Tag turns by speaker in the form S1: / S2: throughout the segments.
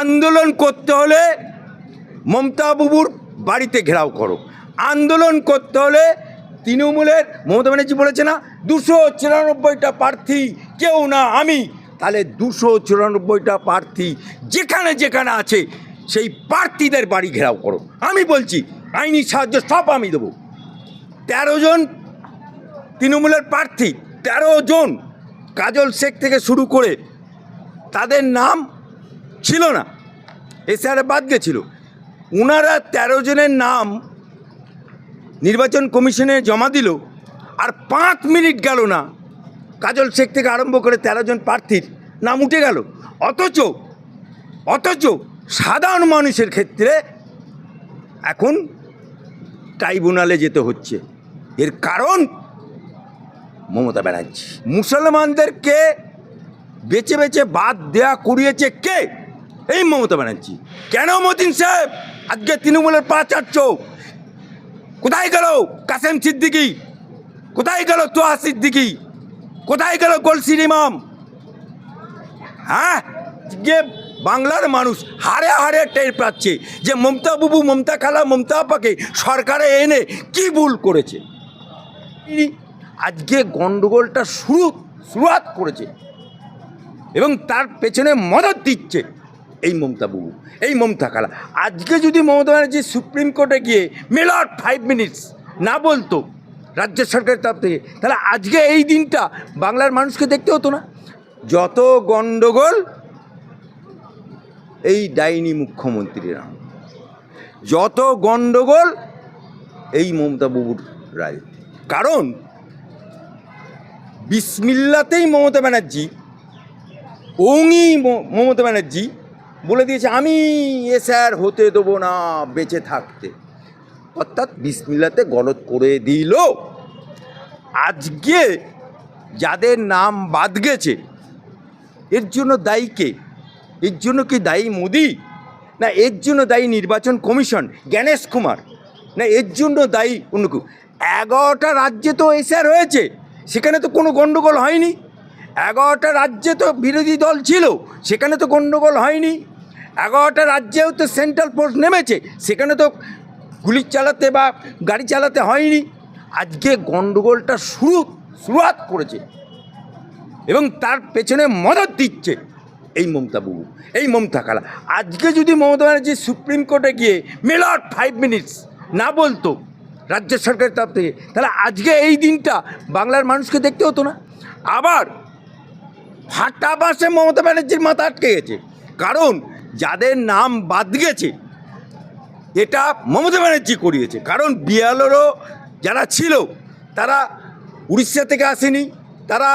S1: আন্দোলন করতে হলে মমতা বাবুর বাড়িতে ঘেরাও করো। আন্দোলন করতে হলে তৃণমূলের মমতা ব্যানার্জি বলেছে না 294টা প্রার্থী কেউ না আমি, তাহলে 294টা প্রার্থী যেখানে যেখানে আছে সেই প্রার্থীদের বাড়ি ঘেরাও করো। আমি বলছি আইনি সাহায্য সব আমি দেবো। 13 জন তৃণমূলের প্রার্থী, 13 জন, কাজল শেখ থেকে শুরু করে তাদের নাম ছিল না, এসআরে বাদ গেছিল। ওনারা 13 জনের নাম নির্বাচন কমিশনে জমা দিল, আর 5 মিনিট গেল না কাজল শেখ থেকে আরম্ভ করে 13 জন প্রার্থীর নাম উঠে গেল। অথচ সাধারণ মানুষের ক্ষেত্রে এখন ট্রাইব্যুনালে যেতে হচ্ছে। এর কারণ মমতা ব্যানার্জি। মুসলমানদেরকে বেছে বেছে বাদ দেয়া করিয়েছে কে? এই মমতা ব্যানার্জি। কেন মতিন সাহেব আজকে তৃণমূলের পা চাটছ? কোথায় গেল কাসেম সিদ্দিকী? কোথায় গেল তোহা সিদ্দিকী? কোথায় গেল গোলসির ইমাম? হ্যাঁ, যে বাংলার মানুষ হারে হারে টের পাচ্ছে যে মমতা বাবু, মমতা খালা, মমতা আপাকে সরকারে এনে কি ভুল করেছে। আজকে গণ্ডগোলটা শুরুয়াত করেছে এবং তার পেছনে মদত দিচ্ছে এই মমতা বাবু, এই মমতা খালা। আজকে যদি মমতা ব্যানার্জি সুপ্রিম কোর্টে গিয়ে মেলট 5 মিনিটস না বলতো রাজ্য সরকারের তরফ থেকে, তাহলে আজকে এই দিনটা বাংলার মানুষকে দেখতে হতো না। যত গণ্ডগোল এই ডাইনি মুখ্যমন্ত্রীরা, যত গণ্ডগোল এই মমতা বাবুর রায়। কারণ বিসমিল্লাতেই মমতা ব্যানার্জি, মমতা ব্যানার্জি বলে দিয়েছে আমি স্যার হতে দেবো না বেঁচে থাকতে, অর্থাৎ বিসমিল্লাতে গলত করে দিল। আজকে যাদের নাম বাদ গেছে এর জন্য দায়ী কে? এর জন্য কি দায়ী মোদি? না এর জন্য দায়ী নির্বাচন কমিশন জ্ঞানেশ কুমার? না এর জন্য দায়ী অন্য কেউ? 11টা রাজ্যে তো এসআর হয়েছে, সেখানে তো কোনো গণ্ডগোল হয়নি। 11টা রাজ্যে তো বিরোধী দল ছিল, সেখানে তো গণ্ডগোল হয়নি। 11টা রাজ্যেও তো সেন্ট্রাল ফোর্স নেমেছে, সেখানে তো গুলি চালাতে বা গাড়ি চালাতে হয়নি। আজকে গণ্ডগোলটা শুরুয়াত করেছে এবং তার পেছনে মদত দিচ্ছে এই মমতা বাবু, এই মমতা খালা। আজকে যদি মমতা ব্যানার্জি সুপ্রিম কোর্টে গিয়ে মেলট 5 মিনিটস না বলতো রাজ্য সরকারের তরফ থেকে, তাহলে আজকে এই দিনটা বাংলার মানুষকে দেখতে হতো না। আবার ফাটা বাসে মমতা ব্যানার্জির মাথা আটকে গেছে, কারণ যাদের নাম বাদ গেছে এটা মমতা ব্যানার্জি করিয়েছে। কারণ বিএলওরও যারা ছিল তারা উড়িষ্যা থেকে আসেনি, তারা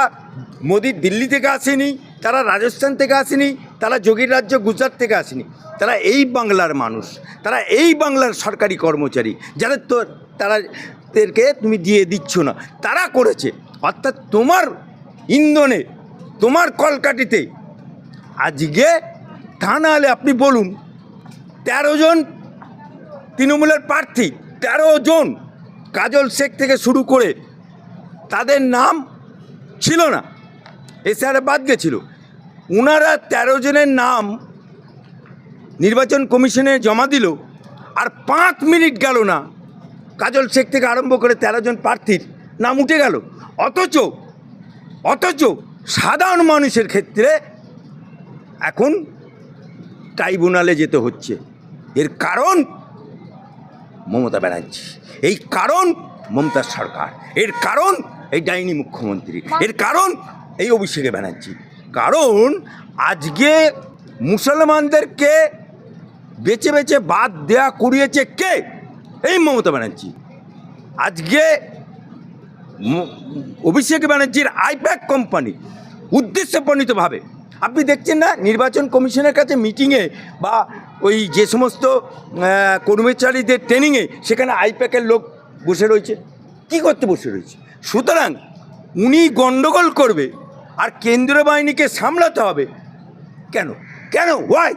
S1: মোদির দিল্লি থেকে আসেনি, তারা রাজস্থান থেকে আসেনি, তারা যোগীর রাজ্য গুজরাট থেকে আসেনি, তারা এই বাংলার মানুষ, তারা এই বাংলার সরকারি কর্মচারী, যাদের তো তাদেরকে তুমি দিয়ে দিচ্ছ না, তারা করেছে। অর্থাৎ তোমার ইন্ধনে, তোমার কলকাঠিতে আজকে তা না হলে আপনি বলুন 13 জন তৃণমূলের প্রার্থী, 13 জন, কাজল শেখ থেকে শুরু করে তাদের নাম ছিল না, এসআরে বাদ গেছিল। ওনারা 13 জনের নাম নির্বাচন কমিশনে জমা দিল, আর 5 মিনিট গেল না কাজল শেখ থেকে আরম্ভ করে 13 জন প্রার্থীর নাম উঠে গেল। অথচ সাধারণ মানুষের ক্ষেত্রে এখন ট্রাইব্যুনালে যেতে হচ্ছে। এর কারণ মমতা ব্যানার্জি, এই কারণ মমতার সরকার, এর কারণ এই ডাইনি মুখ্যমন্ত্রী, এর কারণ এই অভিষেক ব্যানার্জি। কারণ আজকে মুসলমানদেরকে বেছে বেছে বাদ দেয়া করিয়েছে কে? এই মমতা ব্যানার্জি। আজকে অভিষেক ব্যানার্জির আইপ্যাক কোম্পানি উদ্দেশ্যপ্রণীতভাবে, আপনি দেখছেন না নির্বাচন কমিশনের কাছে মিটিংয়ে বা ওই যে সমস্ত কর্মচারীদের ট্রেনিংয়ে, সেখানে আইপ্যাকের লোক বসে রয়েছে। কি করতে বসে রয়েছে? সুতরাং উনি গণ্ডগোল করবে আর কেন্দ্রীয় বাহিনীকে সামলাতে হবে। কেন ওয়াই?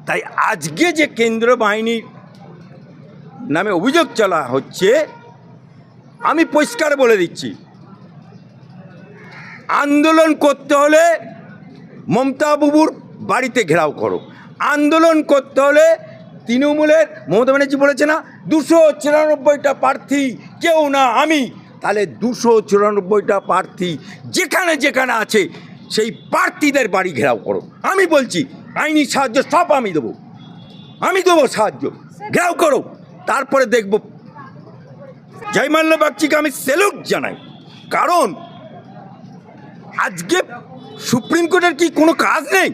S1: তাই আজকে যে কেন্দ্রীয় বাহিনীর নামে অভিযোগ চলা হচ্ছে, আমি পরিষ্কার বলে দিচ্ছি, আন্দোলন করতে হলে মমতা বাবুর বাড়িতে ঘেরাও করো। আন্দোলন করতে হলে তৃণমূলের মমতা ব্যানার্জি বলেছে না 294টা প্রার্থী, কেউ না আমি, তাহলে 294টা প্রার্থী যেখানে যেখানে আছে সেই প্রার্থীদের বাড়ি ঘেরাও করো। আমি বলছি আইনি সাহায্য সব আমি দেবো সাহায্য, ঘেরাও করো। তারপরে দেখব। জয়মাল্য বাগচিকে আমি স্যালুট জানাই, কারণ আজকে সুপ্রিম কোর্টের কি কোনো কাজ নেই?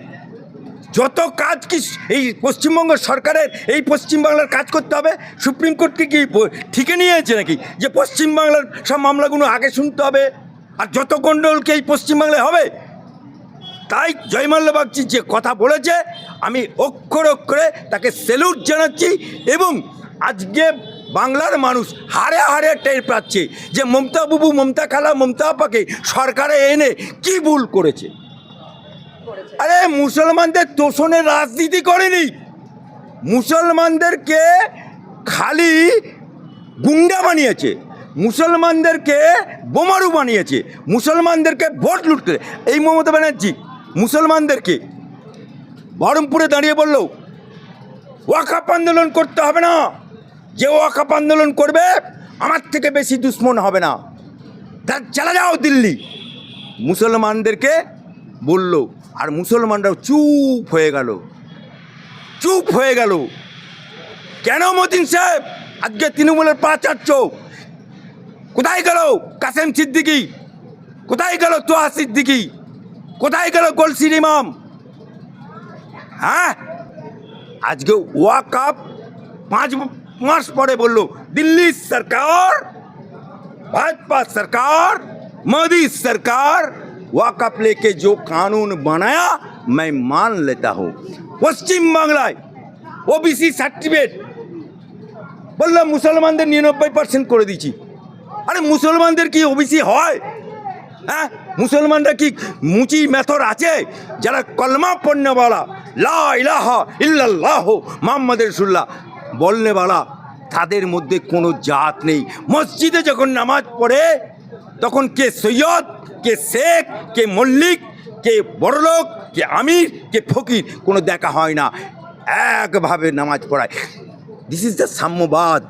S1: যত কাজ কি এই পশ্চিমবঙ্গ সরকারের এই পশ্চিমবাংলার কাজ করতে হবে? সুপ্রিম কোর্টকে কি ঠিকে নিয়েছে নাকি যে পশ্চিমবাংলার সব মামলাগুলো আগে শুনতে হবে আর যত গণ্ডগোলকে এই পশ্চিমবাংলায় হবে? তাই জয়মাল্য বাগচি যে কথা বলেছে আমি অক্ষরে অক্ষরে তাকে স্যালুট জানাচ্ছি। এবং আজকে বাংলার মানুষ হাড়ে হাড়ে টের পাচ্ছে যে মমতা বাবু, মমতা খালা, মমতা আপাকে সরকারে এনে কি ভুল করেছে। আরে মুসলমানদের তোষণের রাজনীতি করেনি, মুসলমানদেরকে খালি গুন্ডা বানিয়েছে, মুসলমানদেরকে বোমারু বানিয়েছে, মুসলমানদেরকে ভোট লুটতে। এই মমতা ব্যানার্জি মুসলমানদেরকে বহরমপুরে দাঁড়িয়ে বলল ওয়াকফ আন্দোলন করতে হবে না, যে ওয়াকফ আন্দোলন করবে আমার থেকে বেশি দুশ্মন হবে না, তা চলে যাও দিল্লি। মুসলমানদেরকে বলল, আর মুসলমানরাও চুপ হয়ে গেল। কেন মতিন সাহেব আজকে তৃণমূলের পা চাটছ? কোথায় গেল কাসেম সিদ্দিকী? কোথায় গেল তোহা সিদ্দিকী? কোথায় গেল গোলসির ইমাম? হ্যাঁ, আজকে ওয়াকফ 5 মাস পরে বলল दिल्ली सरकार, भाजपा सरकार, मोदी सरकार वक़्फ़ लेके जो कानून बनाया मैं मान लेता हूँ। पश्चिम बांग्लाয় ओबीसी সার্টিফিকেট বললাম মুসলমানদের 99% করে দিচ্ছি। আরে মুসলমানদের কি ওবিসি হয়? হ্যাঁ, মুসলমানরা কি মুচি মেথর আছে যারা কলমা পড়নেওয়ালা, লা ইলাহা ইল্লাল্লাহ মুহাম্মাদুর রাসূলুল্লাহ বলনেওয়ালা, তাদের মধ্যে কোনো জাত নেই। মসজিদে যখন নামাজ পড়ে তখন কে সৈয়দ, কে শেখ, কে মল্লিক, কে বড়লোক, কে আমির, কে ফকির কোনো দেখা হয় না, একভাবে নামাজ পড়ায়। দিস ইজ দ্য সাম্যবাদ,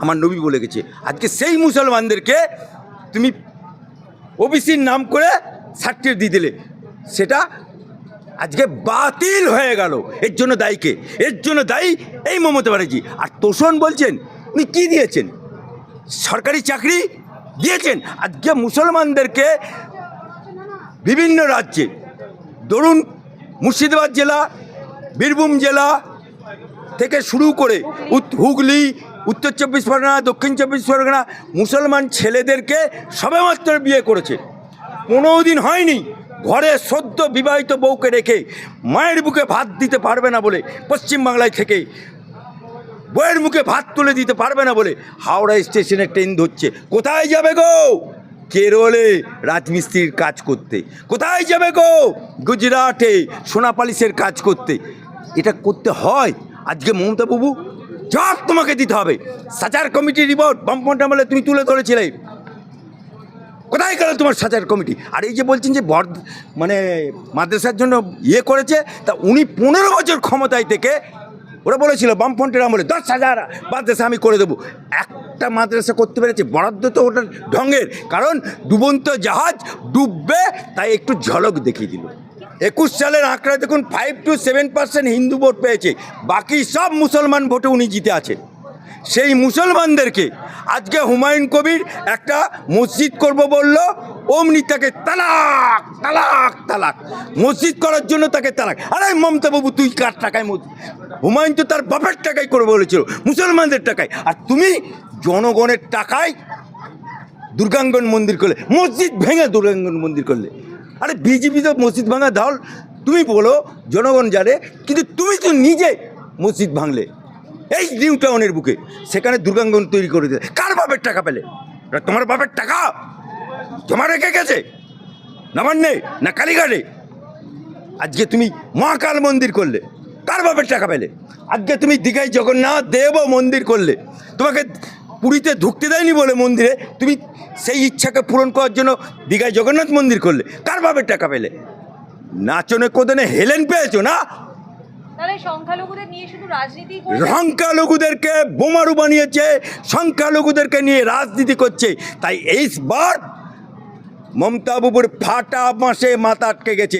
S1: আমার নবী বলে গেছে। আজকে সেই মুসলমানদেরকে তুমি ওবিসির নাম করে সার্টিফিকেট দিয়ে দিলে, সেটা আজকে বাতিল হয়ে গেল। এর জন্য দায়ী কে? এর জন্য দায়ী এই মমতা ব্যানার্জি। আর তোষণ বলছেন, উনি কী দিয়েছেন? সরকারি চাকরি দিয়েছেন। আজকে মুসলমানদেরকে বিভিন্ন রাজ্যে, ধরুন মুর্শিদাবাদ জেলা, বীরভূম জেলা থেকে শুরু করে হুগলি, উত্তর 24 পরগনা, দক্ষিণ 24 পরগনা, মুসলমান ছেলেদেরকে সবেমাত্র বিয়ে করেছে, 15 দিন হয়নি, ঘরে সদ্য বিবাহিত বউকে রেখে মায়ের বুকে ভাত দিতে পারবে না বলে, পশ্চিমবাংলায় থেকে বউয়ের মুখে ভাত তুলে দিতে পারবে না বলে হাওড়া স্টেশনে ট্রেন ধরছে। কোথায় যাবে গো? কেরলে রাজমিস্ত্রির কাজ করতে। কোথায় যাবে গো? গুজরাটে সোনা পালিশের কাজ করতে। এটা করতে হয়। আজকে মমতা বাবু জবাব তোমাকে দিতে হবে। সাচার কমিটির রিপোর্ট বামপন্থী আমলে তুমি তুলে ধরেছিলে, কোথায় গেল তোমার সাচার কমিটি? আর এই যে বলছেন যে মানে মাদ্রাসার জন্য ইয়ে করেছে, তা উনি 15 বছর ক্ষমতায় থেকে ওরা বলেছিল বামফ্রন্টের আমলে 10,000 মাদ্রাসা আমি করে দেবো। একটা মাদ্রাসা করতে পেরেছে? বরাদ্দ তো ওটা ঢঙ্গের, কারণ ডুবন্ত জাহাজ ডুববে তাই একটু ঝলক দেখিয়ে দিল। 21 সালের আঁকড়া দেখুন, 5 to 7% হিন্দু ভোট পেয়েছে, বাকি সব মুসলমান ভোটে উনি জিতে আছে। সেই মুসলমানদেরকে আজকে হুমায়ুন কবির একটা মসজিদ করব বলল, অমনি তাকে তালাক তালাক তালাক, মসজিদ করার জন্য তাকে তালাক। আরে মমতা বাবু, তুই কার টাকায় হুমায়ুন তো তার বাপের টাকায় করে বলেছিল, মুসলমানদের টাকায়, আর তুমি জনগণের টাকায় দুর্গাঙ্গন মন্দির করলে, মসজিদ ভেঙে দুর্গাঙ্গন মন্দির করলে। আরে বিজেপি তো মসজিদ ভাঙা দল, তুমি বলো জনগণ জানে, কিন্তু তুমি তো নিজে মসজিদ ভাঙলে এই নিউ টাউনের বুকে, সেখানে দুর্গাঙ্গন তৈরি করে দিলে। কার বাপের টাকা পেলে? তোমার বাপের টাকা জমা রেখে গেছে নবান্নে না কালীঘাটে? আজকে তুমি মহাকাল মন্দির করলে, কার বাপের টাকা পেলে? আজকে তুমি দীঘায় জগন্নাথ দেব মন্দির করলে, তোমাকে পুরীতে ঢুকতে দেয়নি বলে মন্দিরে, তুমি সেই ইচ্ছাকে পূরণ করার জন্য দীঘায় জগন্নাথ মন্দির করলে, কার বাপের টাকা পেলে? নাচনে কোদনে হেলেন পেয়েছো না?
S2: তাহলে সংখ্যালঘুদের নিয়ে শুধু রাজনীতি করে
S1: সংখ্যালঘুদেরকে বোমারু বানিয়েছে, সংখ্যালঘুদেরকে নিয়ে রাজনীতি করছে। তাই এইবার মমতা বাবুর ফাটা বাঁশে মাথা আটকে গেছে।